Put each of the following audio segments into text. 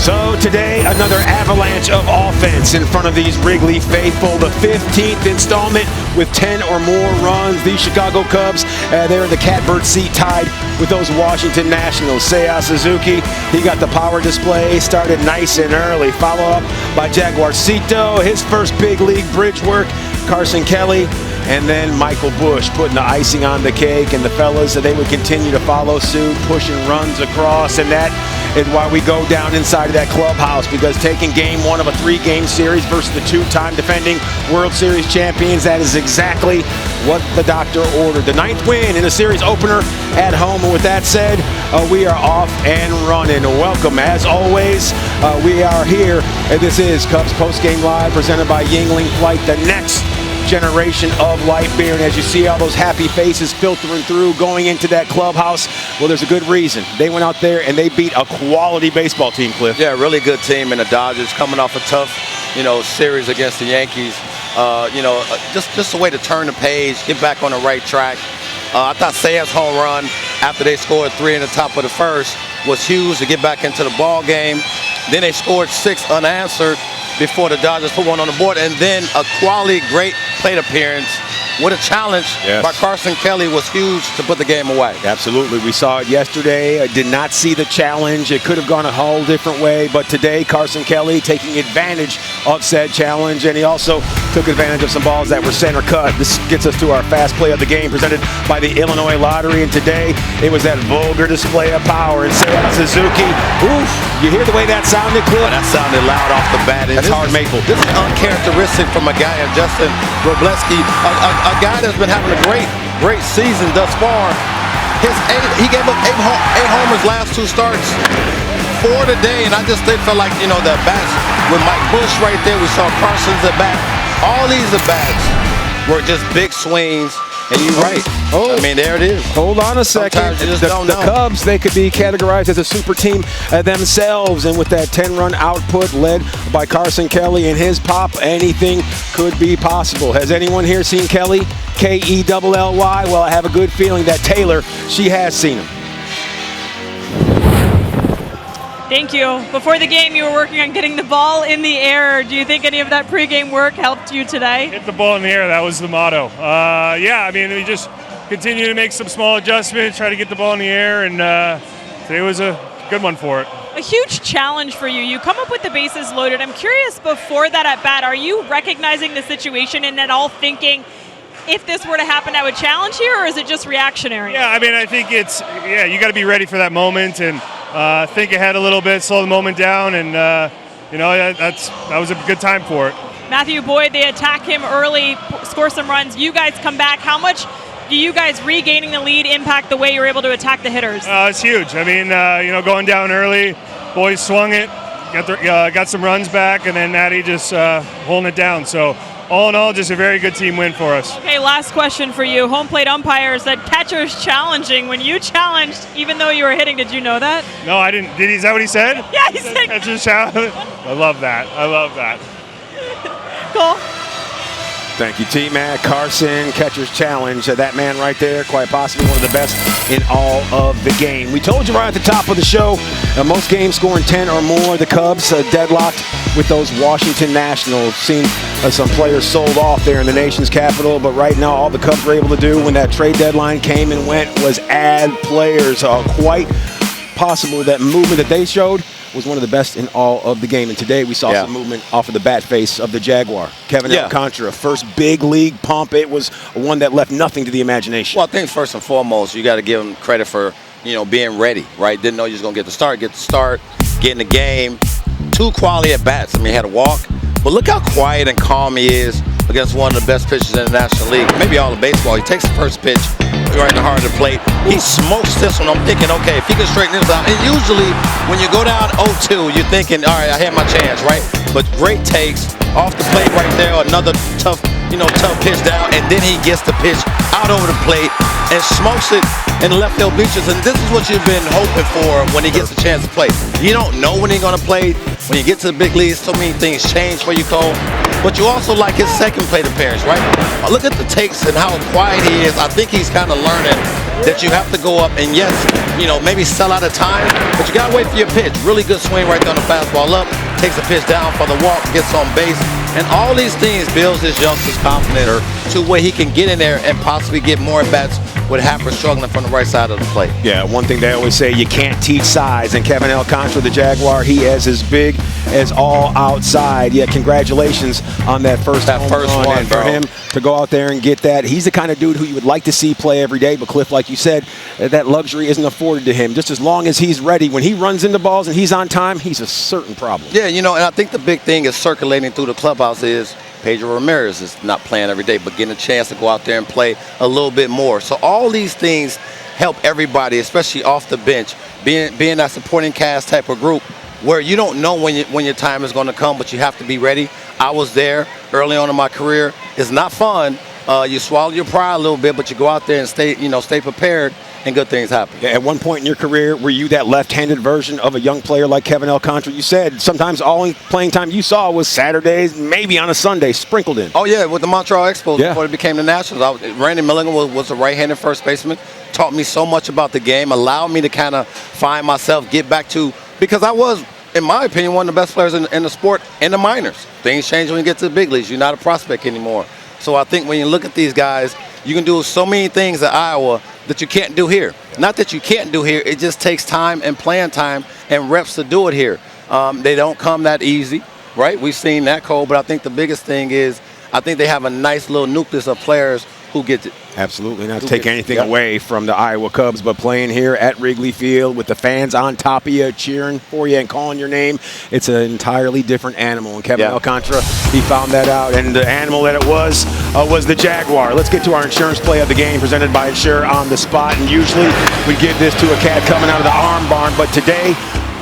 So today, another avalanche of offense in front of these Wrigley faithful. The 15th installment with 10 or more runs. These Chicago Cubs, they're in the catbird seat tied with those Washington Nationals. Seiya Suzuki, he got the power display, started nice and early. Follow up by Jaguarcito, his first big league bridge work. Carson Kelly, and then Michael Busch putting the icing on the cake, and the fellas, they would continue to follow suit, pushing runs across, and that is why we go down inside of that clubhouse, because taking game one of a 3-game series versus the 2-time defending World Series champions, that is exactly what the doctor ordered. The 9th win in a series opener at home, and with that said, we are off and running. Welcome, as always, we are here, and this is Cubs Postgame Live, presented by Yuengling Flight, the next generation of light beer. And as you see all those happy faces filtering through going into that clubhouse, well, there's a good reason. They went out there and they beat a quality baseball team, Cliff. Yeah, really good team in the Dodgers, coming off a tough, series against the Yankees. Just a way to turn the page, get back on the right track. I thought Seiya's home run after they scored 3 in the top of the first was huge to get back into the ball game. Then they scored 6 unanswered before the Dodgers put one on the board, and then a quality, great plate appearance with a challenge by Carson Kelly was huge to put the game away. Absolutely. We saw it yesterday. I did not see the challenge. It could have gone a whole different way, but today Carson Kelly taking advantage of said challenge, and he also took advantage of some balls that were center cut. This gets us to our fast play of the game presented by the Illinois Lottery, and today it was that vulgar display of power. And Seiya Suzuki, oof, you hear the way that sounded, Cliff? Oh, that sounded loud off the bat. That's hard maple. This is uncharacteristic from a guy, Justin Robleski, a guy that's been having a great season thus far. He gave up 8 homers last 2 starts, 4 today, and I just felt like, the bats with Mike Busch right there, we saw Carson's at bat. All these at bats were just big swings. And you're right. I mean, there it is. Hold on a second. Sometimes you just don't know. The Cubs, they could be categorized as a super team themselves. And with that 10-run output led by Carson Kelly and his pop, anything could be possible. Has anyone here seen Kelly? K-E-L-L-Y? Well, I have a good feeling that Taylor, she has seen him. Thank you. Before the game, you were working on getting the ball in the air. Do you think any of that pregame work helped you today? Hit the ball in the air. That was the motto. We just continue to make some small adjustments, try to get the ball in the air, and today was a good one for it. A huge challenge for you. You come up with the bases loaded. I'm curious, before that at bat, are you recognizing the situation and at all thinking, if this were to happen, I would challenge here, or is it just reactionary? Yeah, I think you got to be ready for that moment and think ahead a little bit, slow the moment down, and that was a good time for it. Matthew Boyd, they attack him early, score some runs. You guys come back. How much do you guys regaining the lead impact the way you're able to attack the hitters? It's huge. Going down early, boys swung it, got some runs back, and then Natty just holding it down. So all in all, just a very good team win for us. Okay, last question for you. Home plate umpire said catcher's challenging. When you challenged, even though you were hitting, did you know that? No, I didn't. Is that what he said? Yeah, he said catcher's challenge. I love that. Cool. Thank you, T-Mac. Carson, catcher's challenge. That man right there, quite possibly one of the best in all of the game. We told you right at the top of the show, most games scoring 10 or more. The Cubs deadlocked with those Washington Nationals. Seen some players sold off there in the nation's capital, but right now all the Cubs were able to do when that trade deadline came and went was add players. Quite possible that movement that they showed was one of the best in all of the game. And today we saw some movement off of the bat face of the Jaguar. Kevin Alcantara, first big league pump. It was one that left nothing to the imagination. Well, I think first and foremost, you got to give him credit for, being ready, right? Didn't know you was going to get the start, get in the game. 2 quality at bats. He had a walk. But look how quiet and calm he is against one of the best pitchers in the National League. Maybe all of baseball. He takes the first pitch right in the heart of the plate. He smokes this one. I'm thinking, okay, if he can straighten this out. And usually when you go down 0-2, you're thinking, all right, I had my chance, right? But great takes off the plate right there. Another tough pitch down. And then he gets the pitch out over the plate and smokes it in the left field bleachers, and this is what you've been hoping for when he gets a chance to play. You don't know when he's going to play. When you get to the big leagues, so many things change for you, Cole. But you also like his second plate appearance, right? Look at the takes and how quiet he is. I think he's kind of learning that you have to go up and, yes, maybe sell out of time, but you got to wait for your pitch. Really good swing right there on the fastball up, takes the pitch down for the walk, gets on base. And all these things builds his youngster's confidence to where he can get in there and possibly get more at-bats with Happer struggling from the right side of the plate. Yeah, one thing they always say, you can't teach size. And Kevin Alcantara, the Jaguar, he is as big as all outside. Yeah, congratulations on that first one, and for him to go out there and get that. He's the kind of dude who you would like to see play every day. But Cliff, like you said, that luxury isn't afforded to him. Just as long as he's ready, when he runs into balls and he's on time, he's a certain problem. Yeah, and I think the big thing is circulating through the clubhouse is Pedro Ramirez is not playing every day, but getting a chance to go out there and play a little bit more. So all these things help everybody, especially off the bench, being that supporting cast type of group where you don't know when your time is going to come, but you have to be ready. I was there early on in my career. It's not fun. You swallow your pride a little bit, but you go out there and stay prepared, and good things happen. Yeah, at one point in your career, were you that left-handed version of a young player like Kevin Alcantara? You said sometimes all playing time you saw was Saturdays, maybe on a Sunday, sprinkled in. Oh, yeah, with the Montreal Expos before it became the Nationals. Randy Milligan was a right-handed first baseman, taught me so much about the game, allowed me to kind of find myself, get back to, because I was, in my opinion, one of the best players in the sport in the minors. Things change when you get to the big leagues. You're not a prospect anymore. So I think when you look at these guys, you can do so many things at Iowa that you can't do here. Not that you can't do here, it just takes time and playing time and reps to do it here. They don't come that easy, right? We've seen that, Cole, but I think the biggest thing is I think they have a nice little nucleus of players who gets it. Absolutely. Not to take anything away from the Iowa Cubs, but playing here at Wrigley Field with the fans on top of you, cheering for you and calling your name, it's an entirely different animal. And Kevin Alcantara, he found that out. And the animal that it was the Jaguar. Let's get to our insurance play of the game presented by Insure on the Spot. And usually we give this to a cat coming out of the arm barn, but today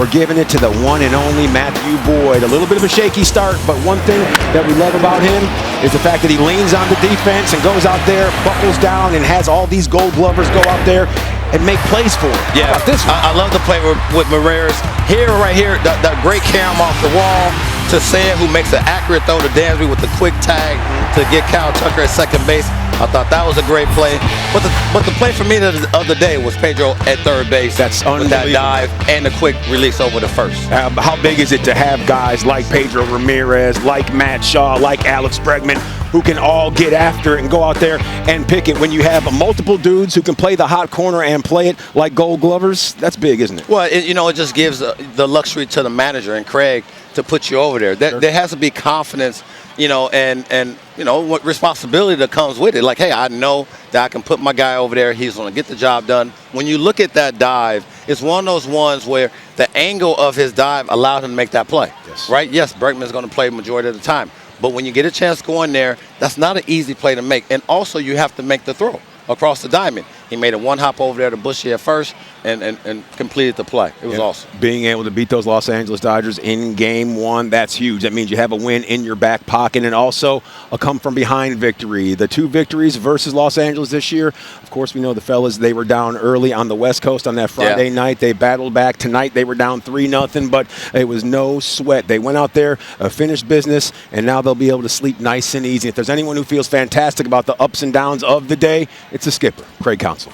we're giving it to the one and only Matthew Boyd. A little bit of a shaky start, but one thing that we love about him is the fact that he leans on the defense and goes out there, buckles down, and has all these Gold Glovers go out there and make plays for him. Yeah, I love the play with Ramirez. Right here, that great cam off the wall to Sam, who makes an accurate throw to Dansby with the quick tag to get Kyle Tucker at second base. I thought that was a great play. But the play for me the other day was Pedro at third base. That's with that dive and the quick release over the first. How big is it to have guys like Pedro Ramirez, like Matt Shaw, like Alex Bregman, who can all get after it and go out there and pick it? When you have multiple dudes who can play the hot corner and play it like Gold Glovers, that's big, isn't it? Well, it just gives the luxury to the manager and Craig to put you over there. There has to be confidence, and what responsibility that comes with it. Like, hey, I know that I can put my guy over there. He's going to get the job done. When you look at that dive, it's one of those ones where the angle of his dive allowed him to make that play. Yes. Right? Yes, Bregman's going to play majority of the time. But when you get a chance to go in there, that's not an easy play to make. And also, you have to make the throw across the diamond. He made a one hop over there to Bushy at first and completed the play. It was awesome. Being able to beat those Los Angeles Dodgers in Game 1, that's huge. That means you have a win in your back pocket and also a come-from-behind victory. The 2 victories versus Los Angeles this year, of course, we know the fellas, they were down early on the West Coast on that Friday night. They battled back. Tonight they were down 3-0, but it was no sweat. They went out there, finished business, and now they'll be able to sleep nice and easy. If there's anyone who feels fantastic about the ups and downs of the day, it's the skipper, Craig Counsell.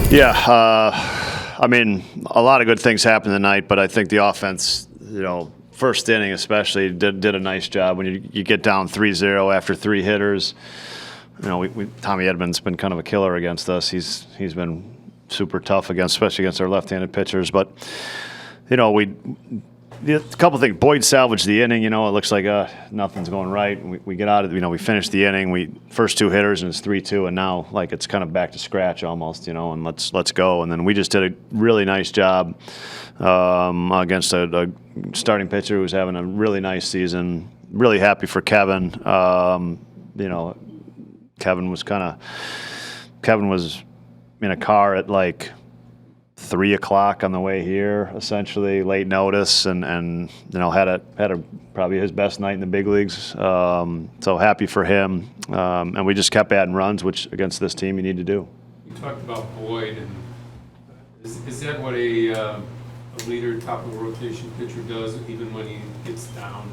Yeah, I mean, a lot of good things happened tonight, but I think the offense, first inning especially, did a nice job. When you get down 3-0 after 3 hitters, Tommy Edman's been kind of a killer against us. He's been super tough especially against our left-handed pitchers. But a couple things. Boyd salvaged the inning. It looks like nothing's going right. We get out of we finished the inning. First 2 hitters and it's 3-2, and now it's kind of back to scratch almost. And let's go. And then we just did a really nice job against a starting pitcher who's having a really nice season. Really happy for Kevin. Kevin was in a car at 3 o'clock on the way here, essentially late notice, and had a probably his best night in the big leagues. So happy for him, and we just kept adding runs, which against this team you need to do. talked about Boyd, and is that what a leader, top of the rotation pitcher does, even when he gets down?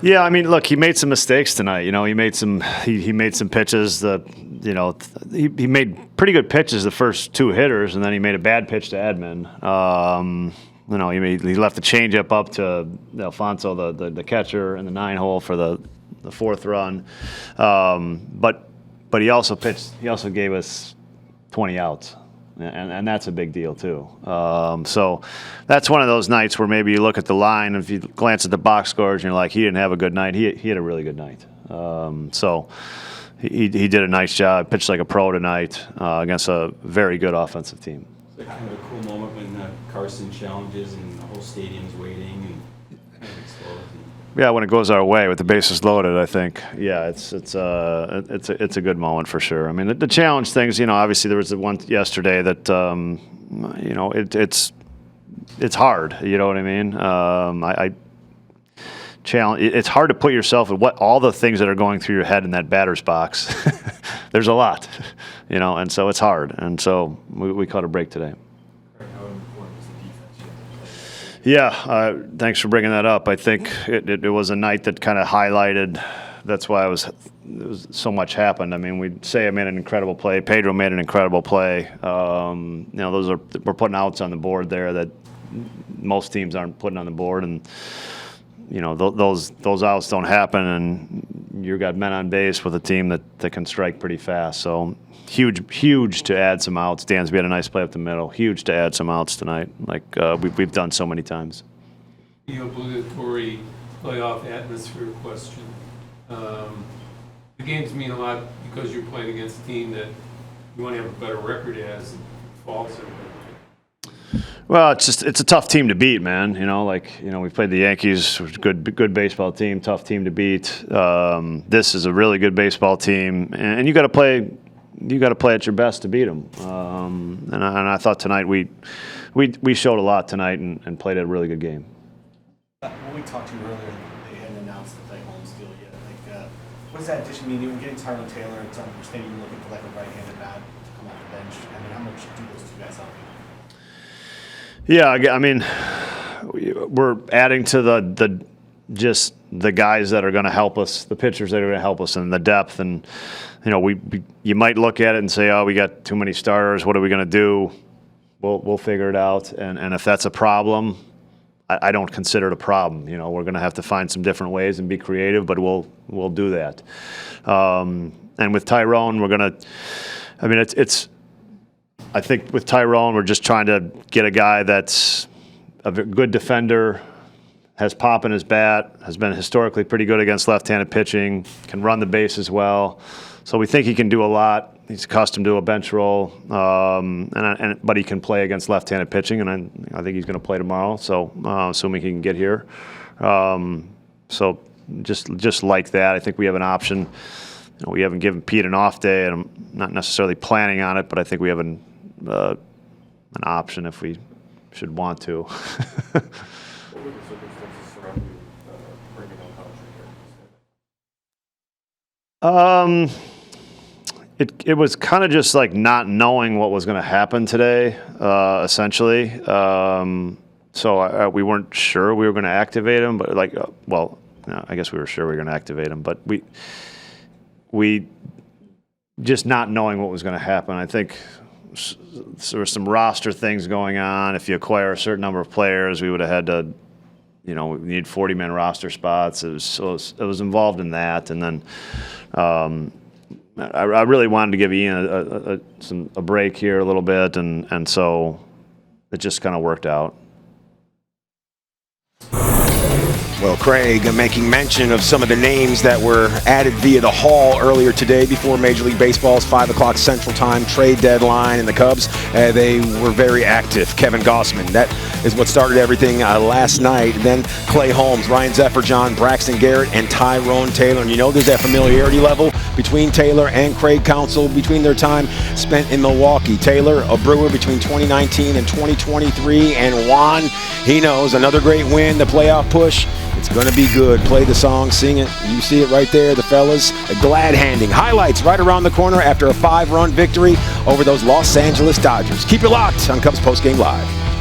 Yeah, I mean, look, he made some mistakes tonight. You know, he made some pitches that, you know, he made pretty good pitches the first two hitters, and then he made a bad pitch to Edman. You know, he left the changeup up to Alfonso, the catcher, in the 9-hole for the fourth run. But he also pitched. He also gave us 20 outs. And that's a big deal too. So that's one of those nights where maybe you look at the line, and if you glance at the box scores and you're like, he didn't have a good night. He had a really good night. So he did a nice job. Pitched like a pro tonight against a very good offensive team. It's kind of a cool moment when Carson challenges and the whole stadium's waiting and kind of explodes. Yeah, when it goes our way with the bases loaded, I think. Yeah, it's a good moment for sure. I mean, the challenge things, you know, obviously there was the one yesterday that, you know, it's hard. You know what I mean? It's hard to put yourself in all the things that are going through your head in that batter's box. There's a lot, you know, and so it's hard. And so we caught a break today. Yeah, thanks for bringing that up. I think it was a night that kind of highlighted. That's why so much happened. I mean, I made an incredible play. Pedro made an incredible play. You know, we're putting outs on the board there that most teams aren't putting on the board, and you know those outs don't happen, and you've got men on base with a team that can strike pretty fast. So huge to add some outs. Dansby had a nice play up the middle. Huge to add some outs tonight, like we've done so many times. The obligatory playoff atmosphere question. The games mean a lot because you're playing against a team that you want to have a better record as falls. Well, it's a tough team to beat, man. You know, we played the Yankees, which is a good baseball team, tough team to beat. This is a really good baseball team, and you got to play at your best to beat them. And I thought tonight we showed a lot tonight and played a really good game. When we talked to you earlier, they hadn't announced the Holmes deal yet. Like, what does that addition mean? We're getting Tyrone Taylor, it's understanding you're looking for like a right-handed bat to come off the bench. I mean, how much do those two guys help you? Yeah, I mean, we're adding to the guys that are going to help us, the pitchers that are going to help us, and the depth. And you know, you might look at it and say, oh, we got too many starters. What are we going to do? We'll figure it out. And if that's a problem, I don't consider it a problem. You know, we're going to have to find some different ways and be creative, but we'll do that. And with Tyrone, we're going to. I mean, it's. I think with Tyrone, we're just trying to get a guy that's a good defender, has pop in his bat, has been historically pretty good against left-handed pitching, can run the base as well. So we think he can do a lot. He's accustomed to a bench role, but he can play against left-handed pitching, and I think he's going to play tomorrow. So assuming he can get here, so just like that, I think we have an option. You know, we haven't given Pete an off day, and I'm not necessarily planning on it, but I think we have an option if we should want to. What were the circumstances surrounding bringing on Patrick? It was kind of just like not knowing what was going to happen today, essentially. So we weren't sure we were going to activate him, but I guess we were sure we were going to activate him, but we just not knowing what was going to happen. I think there were some roster things going on. If you acquire a certain number of players, we would have had to, you know, we need 40-man roster spots. It was involved in that, and then I really wanted to give Ian a break here a little bit, and so it just kind of worked out. Well, Craig, making mention of some of the names that were added via the Hall earlier today before Major League Baseball's 5 o'clock Central Time trade deadline, and the Cubs, they were very active. Kevin Gossman, that is what started everything last night. And then Clay Holmes, Ryan Zefferjohn, Braxton Garrett, and Tyrone Taylor. And you know there's that familiarity level between Taylor and Craig Counsell between their time spent in Milwaukee. Taylor, a Brewer between 2019 and 2023, and Juan, he knows, another great win, the playoff push. It's going to be good. Play the song, sing it. You see it right there, the fellas. Glad handing. Highlights right around the corner after a 5-run victory over those Los Angeles Dodgers. Keep it locked on Cubs Postgame Live.